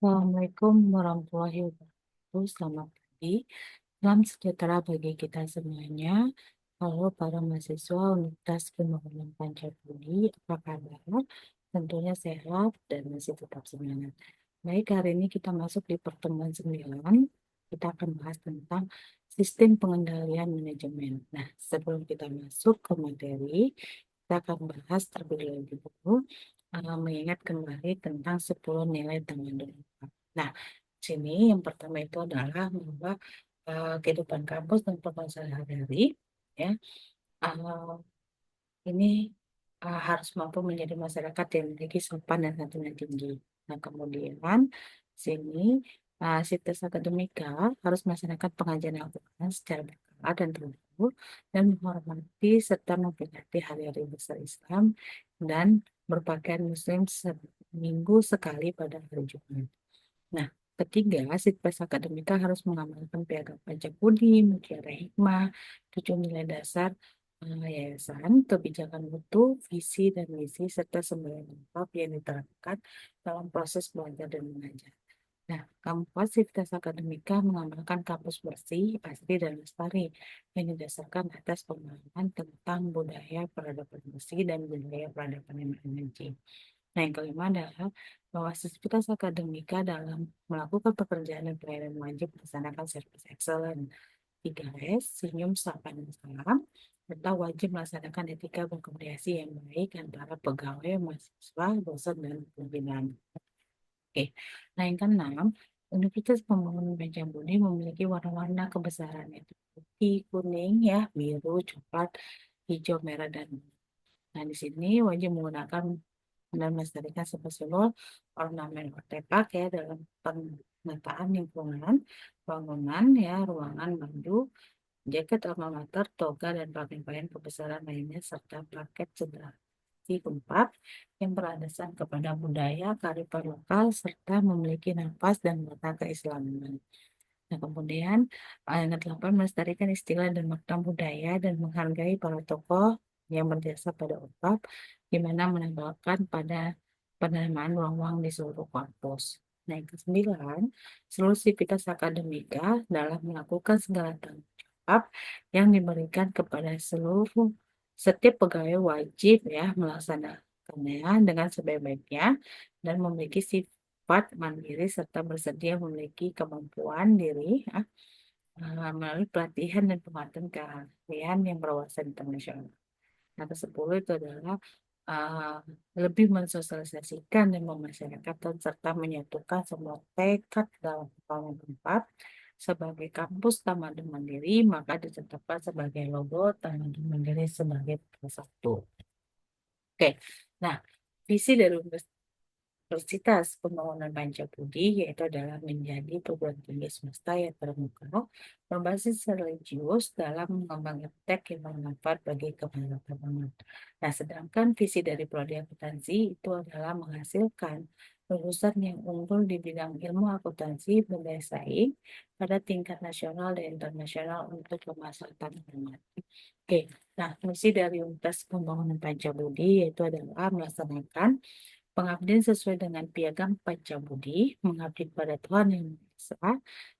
Assalamualaikum warahmatullahi wabarakatuh. Selamat pagi. Salam sejahtera bagi kita semuanya. Halo para mahasiswa Universitas Pembangunan Pancabudi, apa kabar? Tentunya sehat dan masih tetap semangat. Baik, hari ini kita masuk di pertemuan 9. Kita akan bahas tentang sistem pengendalian manajemen. Nah, sebelum kita masuk ke materi, kita akan bahas terlebih dahulu mengingat kembali tentang 10 nilai Tamadun. Nah, di sini yang pertama itu adalah bahwa kehidupan kampus dan pekerjaan sehari-hari ya uh, ini harus mampu menjadi masyarakat yang memiliki sopan dan santun yang tinggi. Nah, kemudian sini situs akademika harus melaksanakan pengajian Al-Quran secara berkala dan terukur dan menghormati serta memperingati hari-hari besar Islam dan berpakaian Muslim seminggu sekali pada hari Jumat. Nah, ketiga, Sitpres Akademika harus mengamalkan piagam Pancabudi, Mutiara Hikmah, 7 nilai dasar yayasan, kebijakan mutu, visi dan misi, serta semboyan lengkap yang diterapkan dalam proses belajar dan mengajar. Nah, keempat, Sivitas Akademika mengamalkan kampus bersih, asri, dan lestari yang didasarkan atas pemahaman tentang budaya peradaban bersih dan budaya peradaban yang energi. Nah, yang kelima adalah bahwa Sivitas Akademika dalam melakukan pekerjaan dan pelayanan wajib melaksanakan service excellent. 3S, senyum, sapa, dan salam, serta wajib melaksanakan etika berkomunikasi yang baik antara pegawai, mahasiswa, dosen, dan pimpinan. Oke, nah yang keenam, Universitas Pembangunan Pencabudi memiliki warna-warna kebesaran yaitu putih, kuning, ya, biru, coklat, hijau, merah, dan ungu. Nah, di sini wajib menggunakan dan melestarikan seluruh ornamen artefak ya dalam penataan lingkungan, bangunan, ya, ruangan, baju, jaket alma mater, toga, dan pakaian-pakaian kebesaran lainnya, serta paket cedera. Keempat, yang beralasan kepada budaya, kearifan lokal, serta memiliki nafas dan warna keislaman. Nah, kemudian yang ke-8 melestarikan istilah dan makna budaya dan menghargai para tokoh yang berjasa pada UPAP, di mana menambahkan pada penerimaan ruang-ruang di seluruh kampus. Nah, yang ke-9, seluruh sivitas akademika dalam melakukan segala tanggung jawab yang diberikan kepada setiap pegawai wajib ya melaksanakannya dengan sebaik-baiknya dan memiliki sifat mandiri serta bersedia memiliki kemampuan diri ya, melalui pelatihan dan penguatan keahlian yang berwawasan internasional. Nah, ke-10 itu adalah uh, lebih mensosialisasikan dan memasyarakatkan serta menyatukan semua tekad dalam kepala tempat sebagai kampus Tamadun Mandiri, maka ditetapkan sebagai logo Tamadun Mandiri sebagai salah satu. Oke, nah visi dari Universitas Pembangunan Pancabudi yaitu adalah menjadi perguruan tinggi swasta yang terbuka, berbasis religius dalam mengembangkan tech yang bermanfaat bagi kemaslahatan umat. Nah, sedangkan visi dari prodi akuntansi itu adalah menghasilkan lulusan yang unggul di bidang ilmu akuntansi berdaya saing pada tingkat nasional dan internasional untuk kemaslahatan umat. Oke, nah misi dari Universitas Pembangunan Pancabudi yaitu adalah melaksanakan pengabdian sesuai dengan piagam Pancabudi, mengabdi kepada Tuhan yang Maha Esa,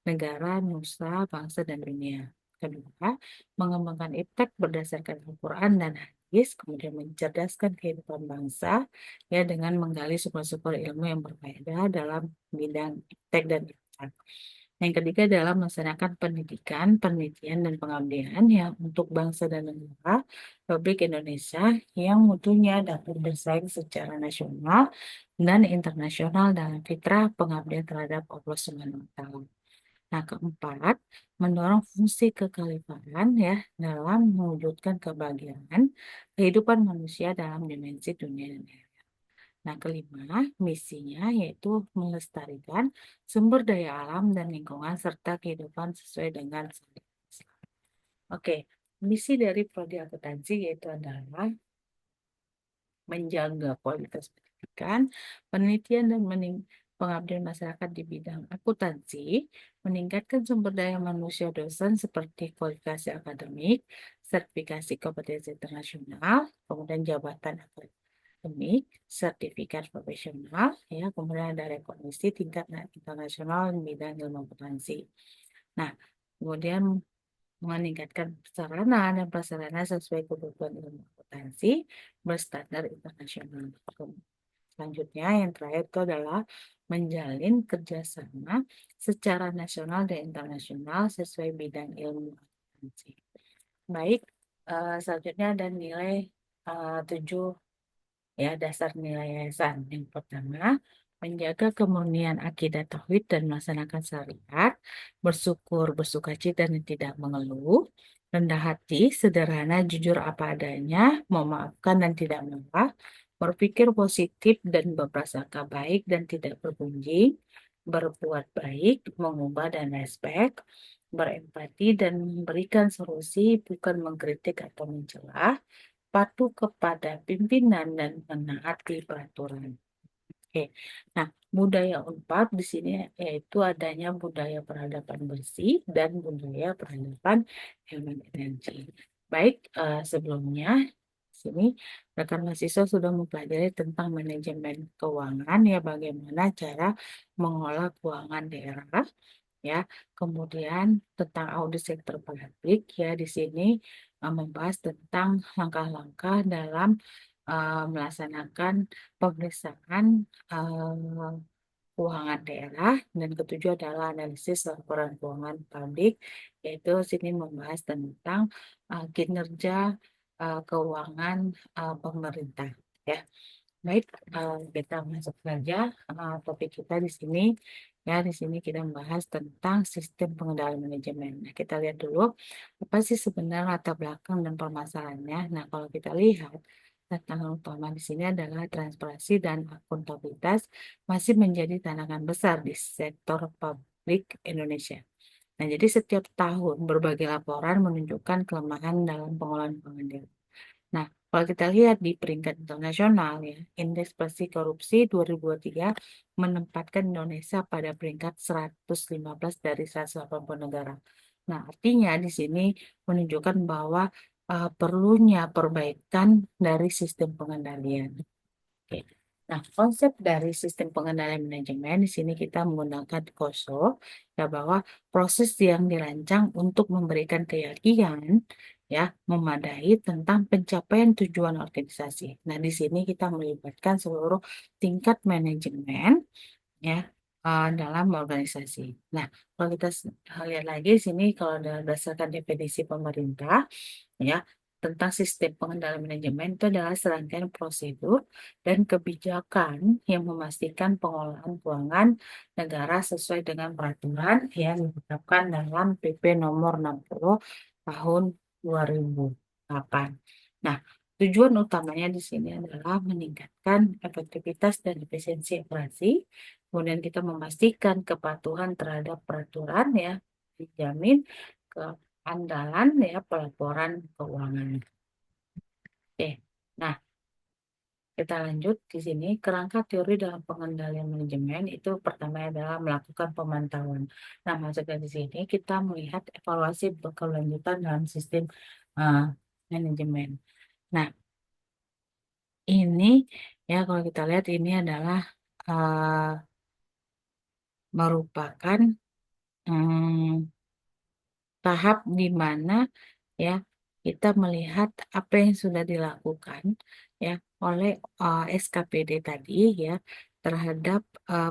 negara, nusa, bangsa, dan dunia. Kedua, mengembangkan iptek berdasarkan Al-Quran dan hadis, kemudian mencerdaskan kehidupan bangsa ya dengan menggali sumber-sumber ilmu yang berfaedah dalam bidang iptek dan iptek. Yang ketiga adalah melaksanakan pendidikan, penelitian, dan pengabdian yang untuk bangsa dan negara Republik Indonesia yang mutunya dapat bersaing secara nasional dan internasional dalam fitrah pengabdian terhadap Allah Subhanahu wa Ta'ala. Nah, keempat, mendorong fungsi kekhalifahan ya dalam mewujudkan kebahagiaan kehidupan manusia dalam dimensi dunia dan akhirat. Nah, kelima, misinya yaitu melestarikan sumber daya alam dan lingkungan serta kehidupan sesuai dengan syariat Islam. Oke, misi dari prodi akuntansi yaitu adalah menjaga kualitas pendidikan, penelitian dan pengabdian masyarakat di bidang akuntansi, meningkatkan sumber daya manusia dosen seperti kualifikasi akademik, sertifikasi kompetensi internasional, kemudian jabatan akademik akademik, sertifikat profesional, ya, kemudian ada rekognisi tingkat internasional di bidang ilmu akuntansi. Nah, kemudian meningkatkan sarana dan prasarana sesuai kebutuhan ilmu akuntansi berstandar internasional. Selanjutnya, yang terakhir itu adalah menjalin kerjasama secara nasional dan internasional sesuai bidang ilmu akuntansi. Baik, selanjutnya ada nilai 7, ya, dasar nilai yayasan. Yang pertama, menjaga kemurnian akidah tauhid dan melaksanakan syariat, bersyukur, bersukacita dan tidak mengeluh, rendah hati, sederhana, jujur apa adanya, memaafkan dan tidak marah, berpikir positif dan berprasangka baik dan tidak bergunjing, berbuat baik, mengubah dan respek, berempati dan memberikan solusi, bukan mengkritik atau mencela, patuh kepada pimpinan dan menaati peraturan. Oke. Nah, budaya Unpad di sini yaitu adanya budaya peradaban bersih dan budaya peradaban hemat energi. Baik, sebelumnya sini rekan mahasiswa sudah mempelajari tentang manajemen keuangan, ya, bagaimana cara mengolah keuangan daerah, ya. Kemudian tentang audit sektor publik, ya, di sini membahas tentang langkah-langkah dalam melaksanakan pemeriksaan keuangan daerah, dan ketujuh adalah analisis laporan keuangan publik, yaitu sini membahas tentang kinerja keuangan pemerintah, ya. Baik, kita masuk saja topik kita di sini. Ya, di sini kita membahas tentang sistem pengendalian manajemen. Nah, kita lihat dulu apa sih sebenarnya latar belakang dan permasalahannya. Nah, kalau kita lihat, tantangan utama di sini adalah transparansi dan akuntabilitas masih menjadi tantangan besar di sektor publik Indonesia. Nah, jadi setiap tahun berbagai laporan menunjukkan kelemahan dalam pengelolaan keuangan. Nah, kalau kita lihat di peringkat internasional, ya, Indeks Persepsi Korupsi 2023 menempatkan Indonesia pada peringkat 115 dari 180 negara. Nah, artinya di sini menunjukkan bahwa perlunya perbaikan dari sistem pengendalian. Oke. Nah, konsep dari sistem pengendalian manajemen di sini kita menggunakan KOSO, ya, bahwa proses yang dirancang untuk memberikan keyakinan, ya, memadai tentang pencapaian tujuan organisasi. Nah, di sini kita melibatkan seluruh tingkat manajemen, ya, dalam organisasi. Nah, kalau kita lihat lagi di sini, kalau berdasarkan definisi pemerintah, ya, tentang sistem pengendalian manajemen itu adalah serangkaian prosedur dan kebijakan yang memastikan pengelolaan keuangan negara sesuai dengan peraturan yang ditetapkan dalam PP nomor 60 tahun 2008. Nah, tujuan utamanya di sini adalah meningkatkan efektivitas dan efisiensi operasi. Kemudian kita memastikan kepatuhan terhadap peraturan, ya, dijamin keandalan, ya, pelaporan keuangan. Oke. Nah, kita lanjut di sini. Kerangka teori dalam pengendalian manajemen itu pertama adalah melakukan pemantauan. Nah, maksudnya di sini kita melihat evaluasi berkelanjutan dalam sistem uh, manajemen. Nah, ini, ya, kalau kita lihat ini adalah merupakan hmm, tahap di mana, ya, kita melihat apa yang sudah dilakukan, ya, oleh SKPD tadi, ya, terhadap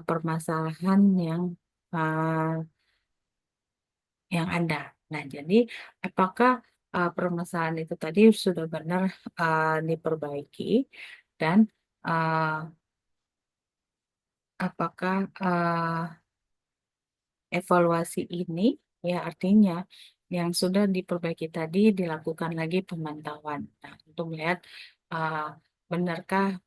permasalahan uh, yang ada. Nah, jadi apakah permasalahan itu tadi sudah benar diperbaiki, dan uh, apakah evaluasi ini, ya, artinya yang sudah diperbaiki tadi dilakukan lagi pemantauan. Nah, untuk melihat uh, benarkah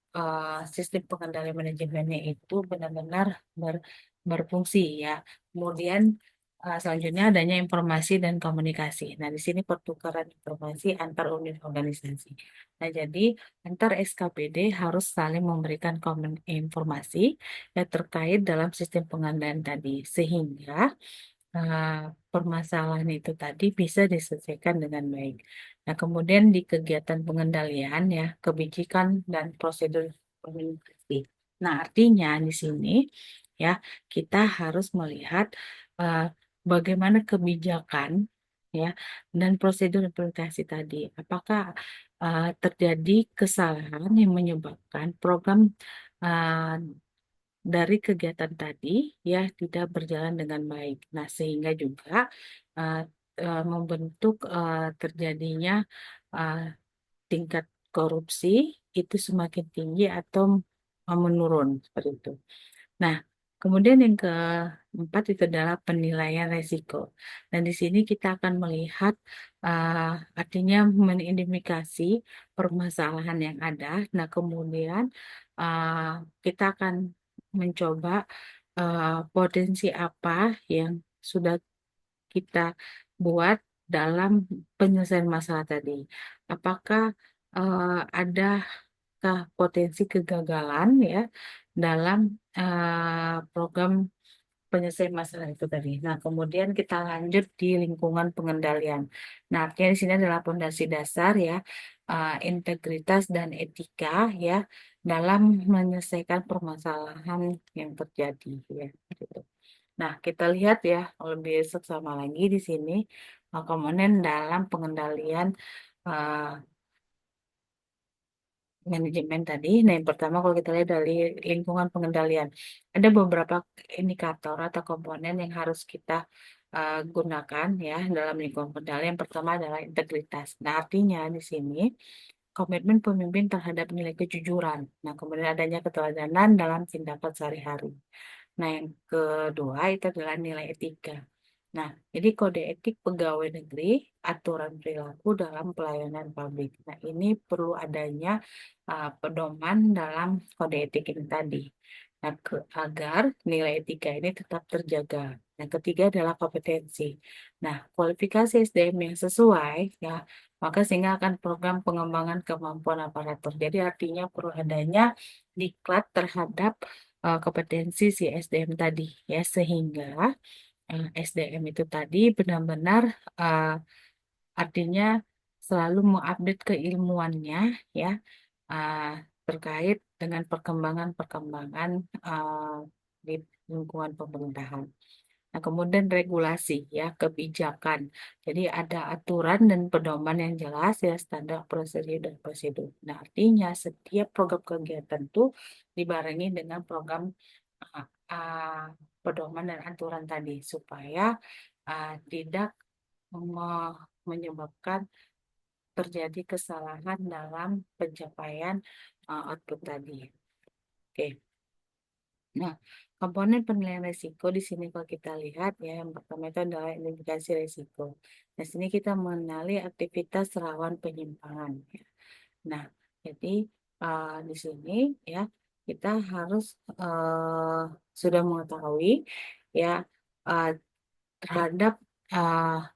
sistem pengendalian manajemennya itu benar-benar berfungsi, ya. Kemudian selanjutnya adanya informasi dan komunikasi. Nah, di sini pertukaran informasi antar unit organisasi. Nah, jadi antar SKPD harus saling memberikan informasi yang terkait dalam sistem pengendalian tadi, sehingga uh, permasalahan itu tadi bisa diselesaikan dengan baik. Nah, kemudian di kegiatan pengendalian ya, kebijakan dan prosedur komunikasi. Nah, artinya di sini ya kita harus melihat uh, bagaimana kebijakan ya dan prosedur implementasi tadi. Apakah terjadi kesalahan yang menyebabkan program uh, dari kegiatan tadi ya tidak berjalan dengan baik. Nah, sehingga juga uh, membentuk terjadinya uh, tingkat korupsi itu semakin tinggi atau menurun seperti itu. Nah, kemudian yang keempat itu adalah penilaian resiko. Dan di sini kita akan melihat uh, artinya mengidentifikasi permasalahan yang ada. Nah, kemudian kita akan mencoba potensi apa yang sudah kita buat dalam penyelesaian masalah tadi. Apakah ada potensi kegagalan ya dalam program penyelesaian masalah itu tadi. Nah, kemudian kita lanjut di lingkungan pengendalian. Nah, artinya di sini adalah fondasi dasar ya, integritas dan etika ya dalam menyelesaikan permasalahan yang terjadi ya. Gitu. Nah, kita lihat ya lebih seksama lagi di sini komponen dalam pengendalian eh, manajemen tadi. Nah, yang pertama kalau kita lihat dari lingkungan pengendalian, ada beberapa indikator atau komponen yang harus kita gunakan ya dalam lingkungan pengendalian. Yang pertama adalah integritas. Nah, artinya di sini komitmen pemimpin terhadap nilai kejujuran. Nah, kemudian adanya keteladanan dalam tindakan sehari-hari. Nah, yang kedua itu adalah nilai etika. Nah, jadi kode etik pegawai negeri, aturan perilaku dalam pelayanan publik. Nah, ini perlu adanya pedoman dalam kode etik ini tadi. Nah, agar nilai etika ini tetap terjaga. Yang ketiga adalah kompetensi. Nah, kualifikasi SDM yang sesuai, ya, maka sehingga akan program pengembangan kemampuan aparatur. Jadi artinya perlu adanya diklat terhadap kompetensi si SDM tadi, ya, sehingga SDM itu tadi benar-benar uh, artinya selalu mengupdate keilmuannya ya uh, terkait dengan perkembangan-perkembangan di lingkungan pemerintahan. Nah, kemudian regulasi ya, kebijakan. Jadi ada aturan dan pedoman yang jelas ya, standar prosedur dan prosedur. Nah, artinya setiap program kegiatan itu dibarengi dengan program uh, uh, pedoman dan aturan tadi supaya tidak menyebabkan terjadi kesalahan dalam pencapaian output tadi. Oke. Nah, komponen penilaian risiko di sini kalau kita lihat ya, yang pertama itu adalah identifikasi risiko. Di sini kita mengenali aktivitas rawan penyimpangan. Ya. Nah, jadi di sini ya kita harus sudah mengetahui ya uh, terhadap uh,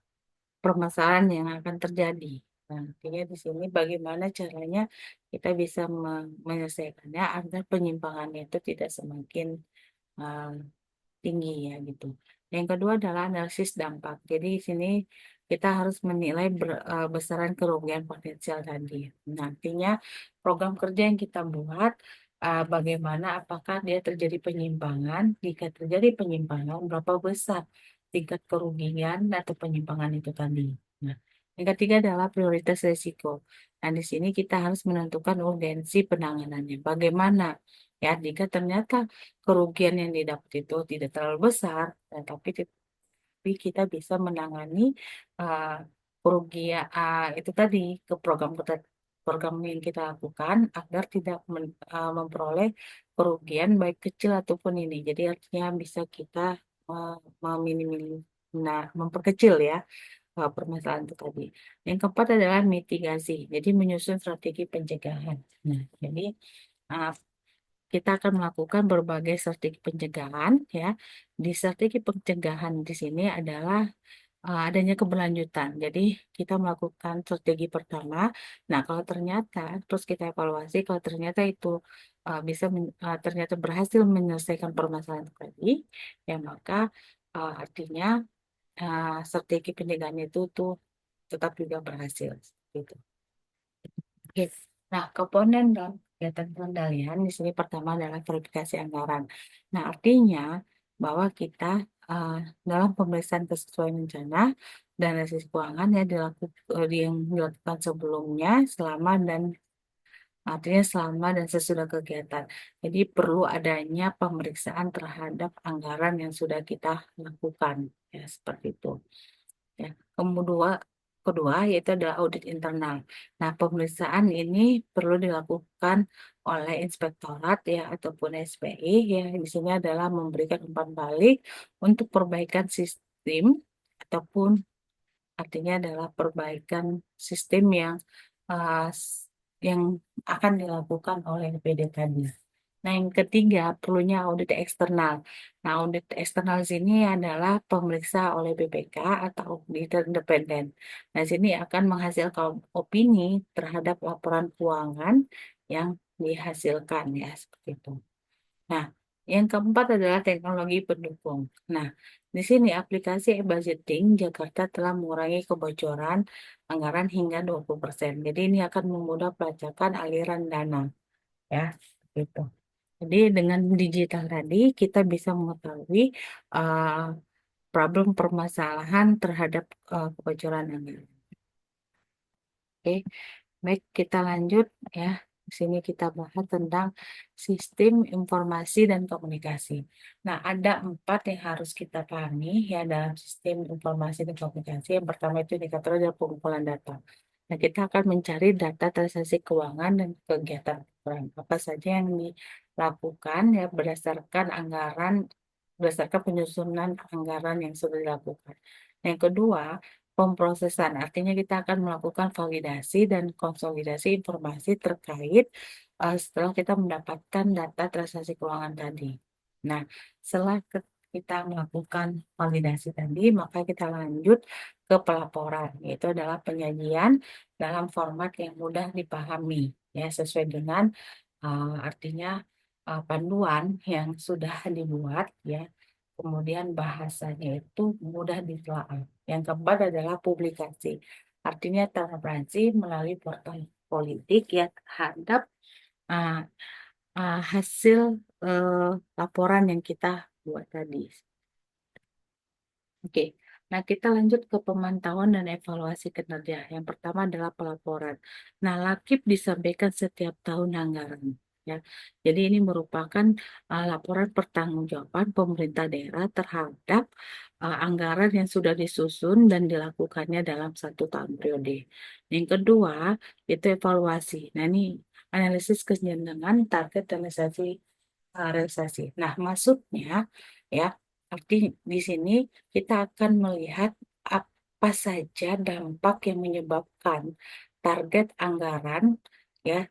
permasalahan yang akan terjadi. Nah, artinya di sini bagaimana caranya kita bisa menyelesaikannya agar penyimpangannya itu tidak semakin uh, tinggi ya gitu. Yang kedua adalah analisis dampak. Jadi di sini kita harus menilai besaran kerugian potensial tadi. Nah, artinya program kerja yang kita buat bagaimana apakah dia terjadi penyimpangan? Jika terjadi penyimpangan, berapa besar tingkat kerugian atau penyimpangan itu tadi? Nah, yang ketiga adalah prioritas risiko. Nah, di sini kita harus menentukan urgensi penanganannya. Bagaimana ya jika ternyata kerugian yang didapat itu tidak terlalu besar, tapi kita bisa menangani uh, kerugian itu tadi ke program yang kita lakukan agar tidak memperoleh kerugian baik kecil ataupun ini. Jadi artinya bisa kita uh, memperkecil ya permasalahan itu tadi. Yang keempat adalah mitigasi. Jadi menyusun strategi pencegahan. Nah, jadi uh, kita akan melakukan berbagai strategi pencegahan ya. Di strategi pencegahan di sini adalah adanya keberlanjutan. Jadi kita melakukan strategi pertama. Nah, kalau ternyata terus kita evaluasi kalau ternyata itu ternyata berhasil menyelesaikan permasalahan tadi, ya maka artinya strategi pencegahan itu tuh tetap juga berhasil. Gitu. Oke. Nah, komponen dalam kegiatan pengendalian di sini pertama adalah verifikasi anggaran. Nah, artinya bahwa kita uh, dalam pemeriksaan kesesuaian rencana dan analisis keuangan yang dilakukan sebelumnya, selama dan artinya selama dan sesudah kegiatan. Jadi perlu adanya pemeriksaan terhadap anggaran yang sudah kita lakukan, ya seperti itu. Ya. Kedua yaitu adalah audit internal. Nah, pemeriksaan ini perlu dilakukan oleh inspektorat ya ataupun SPI ya. Di sini adalah memberikan umpan balik untuk perbaikan sistem ataupun artinya adalah perbaikan sistem uh, s- yang akan dilakukan oleh PD tadi. Nah, yang ketiga, perlunya audit eksternal. Nah, audit eksternal sini adalah pemeriksa oleh BPK atau auditor independen. Nah, sini akan menghasilkan opini terhadap laporan keuangan yang dihasilkan ya, seperti itu. Nah, yang keempat adalah teknologi pendukung. Nah, di sini aplikasi e-budgeting Jakarta telah mengurangi kebocoran anggaran hingga 20%. Jadi ini akan memudahkan pelacakan aliran dana ya, gitu. Jadi dengan digital tadi kita bisa mengetahui uh, problem permasalahan terhadap kebocoran anggaran. Oke, baik kita lanjut ya. Di sini kita bahas tentang sistem informasi dan komunikasi. Nah, ada empat yang harus kita pahami ya dalam sistem informasi dan komunikasi. Yang pertama itu indikator adalah pengumpulan data. Nah, kita akan mencari data transaksi keuangan dan kegiatan orang. Apa saja yang dilakukan ya berdasarkan penyusunan anggaran yang sudah dilakukan. Yang kedua, pemrosesan. Artinya kita akan melakukan validasi dan konsolidasi informasi terkait setelah kita mendapatkan data transaksi keuangan tadi. Nah, setelah kita melakukan validasi tadi, maka kita lanjut ke pelaporan, yaitu adalah penyajian dalam format yang mudah dipahami, ya sesuai dengan artinya panduan yang sudah dibuat, ya. Kemudian bahasanya itu mudah ditelaah. Yang keempat adalah publikasi. Artinya transparansi melalui portal politik ya terhadap uh, hasil uh, laporan yang kita buat tadi. Oke, nah kita lanjut ke pemantauan dan evaluasi kinerja. Yang pertama adalah pelaporan. Nah, Lakip disampaikan setiap tahun anggaran. Ya, jadi ini merupakan laporan pertanggungjawaban pemerintah daerah terhadap anggaran yang sudah disusun dan dilakukannya dalam 1 tahun periode. Yang kedua itu evaluasi. Nah, ini analisis kesenjangan target dan realisasi. Nah, maksudnya ya, arti di sini kita akan melihat apa saja dampak yang menyebabkan target anggaran ya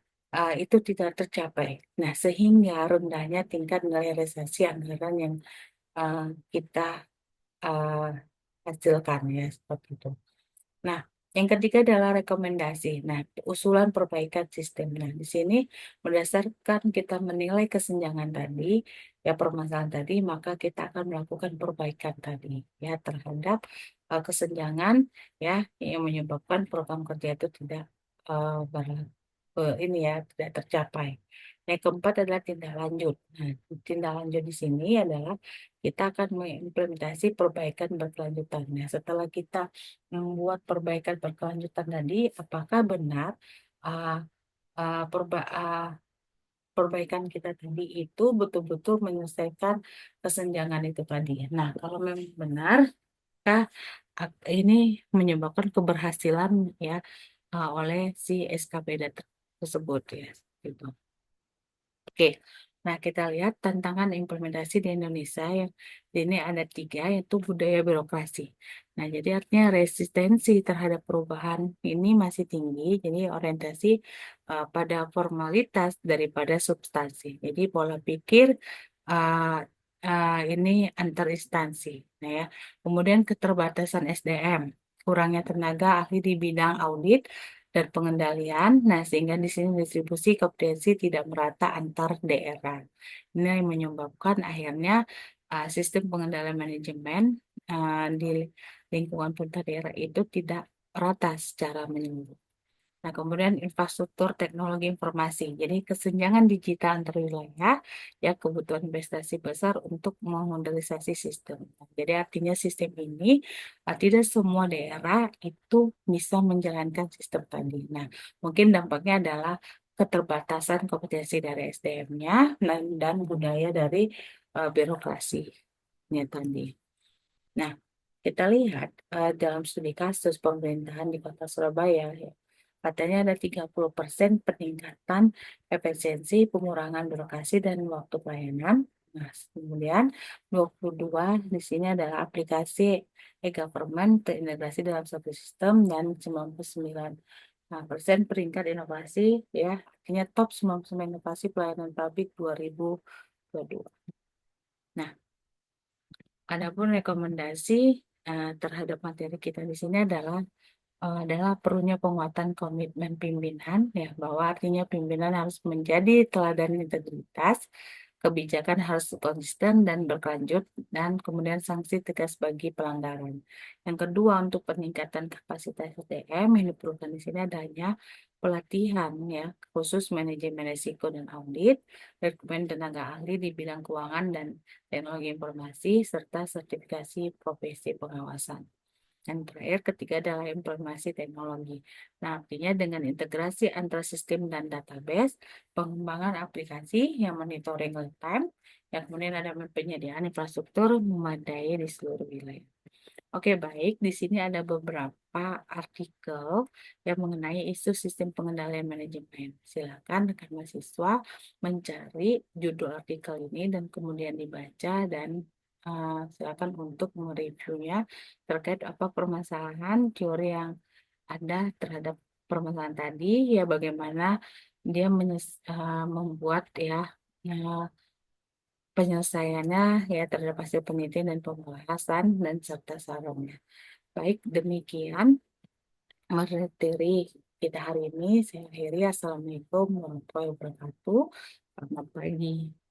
itu tidak tercapai. Nah, sehingga rendahnya tingkat realisasi anggaran yang uh, kita uh, hasilkan ya seperti itu. Nah, yang ketiga adalah rekomendasi. Nah, usulan perbaikan sistem. Nah, di sini berdasarkan kita menilai kesenjangan tadi, ya permasalahan tadi, maka kita akan melakukan perbaikan tadi, ya terhadap kesenjangan, ya yang menyebabkan program kerja itu tidak ini ya tidak tercapai. Yang keempat adalah tindak lanjut. Nah, tindak lanjut di sini adalah kita akan mengimplementasi perbaikan berkelanjutan. Nah, setelah kita membuat perbaikan berkelanjutan tadi, apakah benar uh, uh, perba- uh, perbaikan kita tadi itu betul-betul menyelesaikan kesenjangan itu tadi? Nah, kalau memang benar, maka ini menyebabkan keberhasilan ya oleh si SKP tersebut ya. Gitu. Oke, nah kita lihat tantangan implementasi di Indonesia yang ini ada 3 yaitu budaya birokrasi. Nah jadi artinya resistensi terhadap perubahan ini masih tinggi, jadi orientasi pada formalitas daripada substansi. Jadi pola pikir uh, ini antar instansi. Nah ya, kemudian keterbatasan SDM, kurangnya tenaga ahli di bidang audit dan pengendalian. Nah, sehingga di sini distribusi kompetensi tidak merata antar daerah. Ini yang menyebabkan akhirnya sistem pengendalian manajemen di lingkungan pemerintah daerah itu tidak rata secara menyeluruh. Nah, kemudian infrastruktur teknologi informasi. Jadi kesenjangan digital antar wilayah, ya kebutuhan investasi besar untuk memodernisasi sistem. Jadi artinya sistem ini tidak semua daerah itu bisa menjalankan sistem tadi. Nah, mungkin dampaknya adalah keterbatasan kompetensi dari SDM-nya dan budaya dari birokrasinya tadi. Nah, kita lihat dalam studi kasus pemerintahan di Kota Surabaya, ya, katanya ada 30% peningkatan efisiensi, pengurangan birokrasi dan waktu pelayanan. Nah, kemudian 22 di sini adalah aplikasi e-government terintegrasi dalam satu sistem dan 99 persen peringkat inovasi, ya, artinya top 99 inovasi pelayanan publik 2022. Nah, adapun rekomendasi terhadap materi kita di sini adalah perlunya penguatan komitmen pimpinan, ya, bahwa artinya pimpinan harus menjadi teladan integritas, kebijakan harus konsisten dan berkelanjut, dan kemudian sanksi tegas bagi pelanggaran. Yang kedua, untuk peningkatan kapasitas SDM yang diperlukan di sini adanya pelatihan, ya, khusus manajemen risiko dan audit, rekrutmen tenaga ahli di bidang keuangan dan teknologi informasi, serta sertifikasi profesi pengawasan. Yang terakhir, ketiga adalah informasi teknologi. Nah, artinya dengan integrasi antara sistem dan database, pengembangan aplikasi yang monitoring real time, yang kemudian ada penyediaan infrastruktur memadai di seluruh wilayah. Oke, baik. Di sini ada beberapa artikel yang mengenai isu sistem pengendalian manajemen. Silakan rekan mahasiswa mencari judul artikel ini dan kemudian dibaca dan silakan untuk mereviewnya terkait apa permasalahan teori yang ada terhadap permasalahan tadi, ya bagaimana dia membuat, ya, eh, penyelesaiannya, ya, terhadap hasil penelitian dan pembahasan dan serta sarannya. Baik, demikian materi kita hari ini. Saya akhiri. Assalamualaikum warahmatullahi wabarakatuh. Selamat pagi.